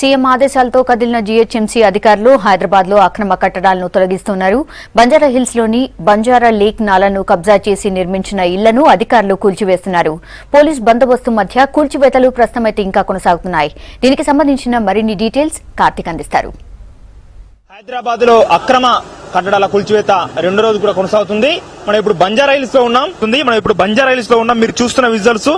CM ఆదేశాలతో కదిలిన GHMC అధికారులు హైదరాబాద్ లో అక్రమ కట్టడాలను తొలగిస్తున్నారు. బంజారాహిల్స్ లోని బంజారా లేక్ నాలాను కబ్జా చేసి నిర్మించిన ఇళ్లను అధికారులు కూల్చివేస్తున్నారు. పోలీస్ బందోబస్తు మధ్య కూల్చివేతలు ప్రస్తుతమైతే ఇంకా కొనసాగుతున్నాయి. దీనికి సంబంధించిన మరిన్ని డీటెయిల్స్ కార్తీక్ అందిస్తారు. హైదరాబాద్ లో అక్రమ కట్టడాల కూల్చివేత రెండో రోజు కూడా కొనసాగుతుంది. మనం ఇప్పుడు బంజారాహిల్స్ లో ఉన్నాం. మీరు చూస్తున్న విజువల్స్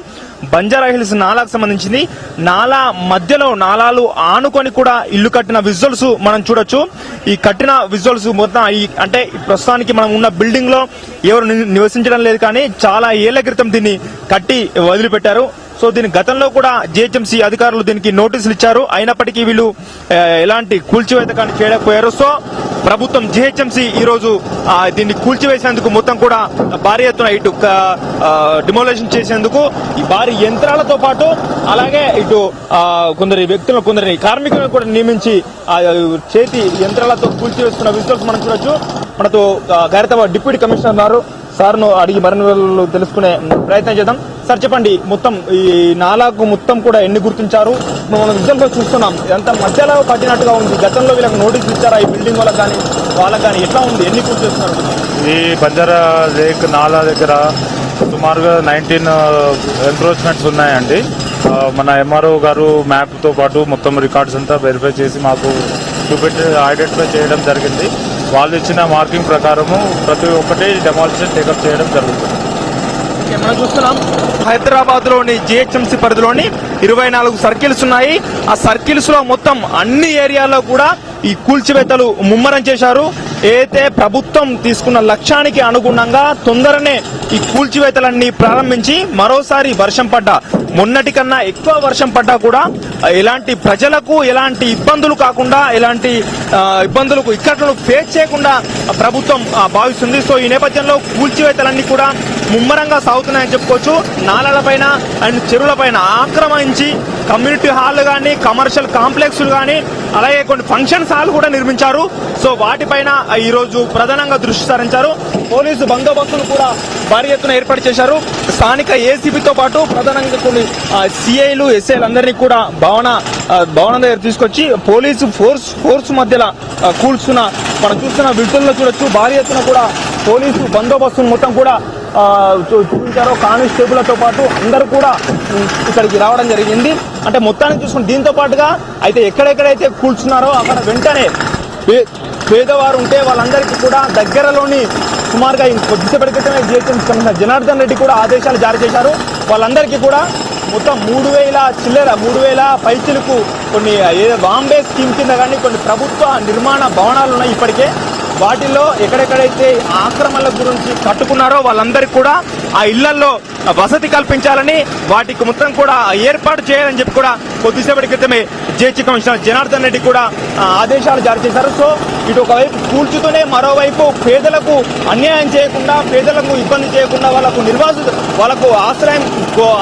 బంజారాహిల్స్ నాలాకు సంబంధించింది. నాలా మధ్యలో నాలాలు ఆనుకొని కూడా ఇల్లు కట్టిన విజువల్స్ మనం చూడొచ్చు. ఈ కట్టిన విజువల్స్ మొత్తం అంటే ప్రస్తుతానికి మనం ఉన్న బిల్డింగ్ లో ఎవరు నివసించడం లేదు, కానీ చాలా ఏళ్ల క్రితం దీన్ని కట్టి వదిలిపెట్టారు. సో దీని గతంలో కూడా జీహెచ్ఎంసీ అధికారులు దీనికి నోటీసులు ఇచ్చారు. అయినప్పటికీ వీళ్ళు ఎలాంటి కూల్చివేత కానీ చేయలేకపోయారు. సో ప్రభుత్వం జీహెచ్ఎంసీ ఈ రోజు దీన్ని కూల్చివేసేందుకు మొత్తం కూడా భారీ ఎత్తున ఇటు డిమోలేషన్ చేసేందుకు ఈ భారీ యంత్రాలతో పాటు అలాగే ఇటు కొందరి కార్మికులను కూడా నియమించి చేతి యంత్రాలతో కూల్చివేస్తున్న విజువల్స్ మనం చూడొచ్చు. మనతో ఖైరతాబాద్ డిప్యూటీ కమిషనర్ ఉన్నారు. సార్ను అడిగి మరిన్ని తెలుసుకునే ప్రయత్నం చేద్దాం. సార్ చెప్పండి, మొత్తం ఈ నాలాకు మొత్తం కూడా ఎన్ని గుర్తించారు? మనం విజువల్ లో చూస్తున్నాం, ఎంత మధ్యలో పట్టినట్టుగా ఉంది. గతంలో వీళ్ళకి నోటీసులు ఇచ్చారా ఈ బిల్డింగ్ వాళ్ళకి కానీ ఎట్లా ఉంది? ఎన్ని గుర్తిస్తున్నారు? ఈ బంజారా లేక్ నాలా దగ్గర సుమారుగా 19 ఎంక్రోచ్మెంట్స్ ఉన్నాయండి. మన ఎంఆర్ఓ గారు మ్యాప్ తో పాటు మొత్తం రికార్డ్స్ అంతా వెరిఫై చేసి మాకు చూపెట్టి ఐడెంటిఫై చేయడం జరిగింది. వాళ్ళు ఇచ్చిన మార్కింగ్ ప్రకారము ప్రతి ఒక్కటి డెమాలిషన్ టేకప్ చేయడం జరుగుతుంది. మనం చూస్తున్నాం హైదరాబాద్ లోని జీహెచ్ఎంసీ పరిధిలోని 24 సర్కిల్స్ ఉన్నాయి. ఆ సర్కిల్స్ లో మొత్తం అన్ని ఏరియాల్లో కూడా ఈ కూల్చివేతలు ముమ్మరం చేశారు. ఏదైతే ప్రభుత్వం తీసుకున్న లక్ష్యానికి అనుగుణంగా తొందరనే ఈ కూల్చివేతలన్నీ ప్రారంభించి మరోసారి వర్షం పడ్డా, మొన్నటి కన్నా ఎక్కువ వర్షం పడ్డా కూడా ఎలాంటి ప్రజలకు ఎలాంటి ఇబ్బందులు కాకుండా, ఎలాంటి ఇబ్బందులకు ఇక్కట్లను ఫేస్ చేయకుండా ప్రభుత్వం భావిస్తుంది. సో ఈ నేపథ్యంలో కూల్చివేతలన్నీ కూడా ముమ్మరంగా సాగుతున్నాయని చెప్పుకోవచ్చు. నాలాలపైన అండ్ చెరువులపైన ఆక్రమించి కమ్యూనిటీ హాల్ గానీ, కమర్షియల్ కాంప్లెక్స్లు గానీ, అలాగే కొన్ని ఫంక్షన్స్ హాల్ కూడా నిర్మించారు. సో వాటిపైన ఈ రోజు ప్రధానంగా దృష్టి సారించారు. పోలీసు బందోబస్తులు కూడా భారీ ఎత్తున ఏర్పాటు చేశారు. స్థానిక ఏసీబీతో పాటు ప్రధానంగా కొన్ని సిఐలు, ఎస్ఐలు అందరినీ కూడా భవనం దగ్గర తీసుకొచ్చి పోలీసు ఫోర్స్ మధ్యలో కూల్చున్న మనం చూస్తున్న విజువల్లో చూడొచ్చు. భారీ ఎత్తున కూడా పోలీసు బందోబస్తును మొత్తం కూడా చూపించారు. కానిస్టేబుల్తో పాటు అందరూ కూడా ఇక్కడికి రావడం జరిగింది. అంటే మొత్తానికి చూసుకుని దీంతో పాటుగా అయితే ఎక్కడెక్కడైతే కూల్చున్నారో అక్కడ వెంటనే పేదవారు ఉంటే వాళ్ళందరికీ కూడా దగ్గరలోని సుమారుగా కొద్దిసేపటి క్రితమే జీహెచ్ఎంసీ కమిషనర్ జనార్దన్ రెడ్డి కూడా ఆదేశాలు జారీ చేశారు. వాళ్ళందరికీ కూడా మొత్తం 3,000 పైచిలకు కొన్ని బాంబే స్కీమ్ కింద కానీ కొన్ని ప్రభుత్వ నిర్మాణ భవనాలు ఉన్నాయి ఇప్పటికే. వాటిల్లో ఎక్కడెక్కడైతే ఆక్రమణల గురించి కట్టుకున్నారో వాళ్ళందరికీ కూడా ఆ ఇళ్లలో వసతి కల్పించాలని, వాటికి మొత్తం కూడా ఏర్పాటు చేయాలని చెప్పి కూడా కొద్దిసేపటి క్రితమే జీహెచ్ఎంసీ కమిషనర్ జనార్దన్ రెడ్డి కూడా ఆదేశాలు జారీ చేశారు. సో ఇటు ఒకవైపు కూల్చుతూనే మరోవైపు పేదలకు అన్యాయం చేయకుండా, పేదలకు ఇబ్బంది చేయకుండా వాళ్ళకు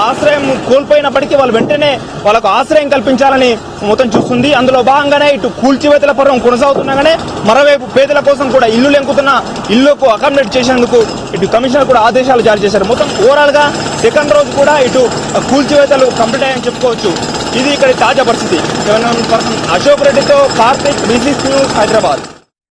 ఆశ్రయం కోల్పోయినప్పటికీ వాళ్ళు వెంటనే వాళ్ళకు ఆశ్రయం కల్పించాలని మొత్తం చూస్తుంది. అందులో భాగంగానే ఇటు కూల్చివేతల పర్వం కొనసాగుతుండగానే మరోవైపు పేదల కోసం కూడా ఇల్లుకు అకామిడేట్ చేసేందుకు ఇటు కమిషనర్ కూడా ఆదేశాలు జారీ చేశారు. మొత్తం ఓవరాల్ గా సెకండ్ రోజు కూడా ఇటు కూల్చివేతలు కంప్లీట్ అయ్యాయని చెప్పుకోవచ్చు. ఇది ఇక్కడ తాజా పరిస్థితి. అశోక్ రెడ్డితో కార్తీక్, BCS న్యూస్, హైదరాబాద్.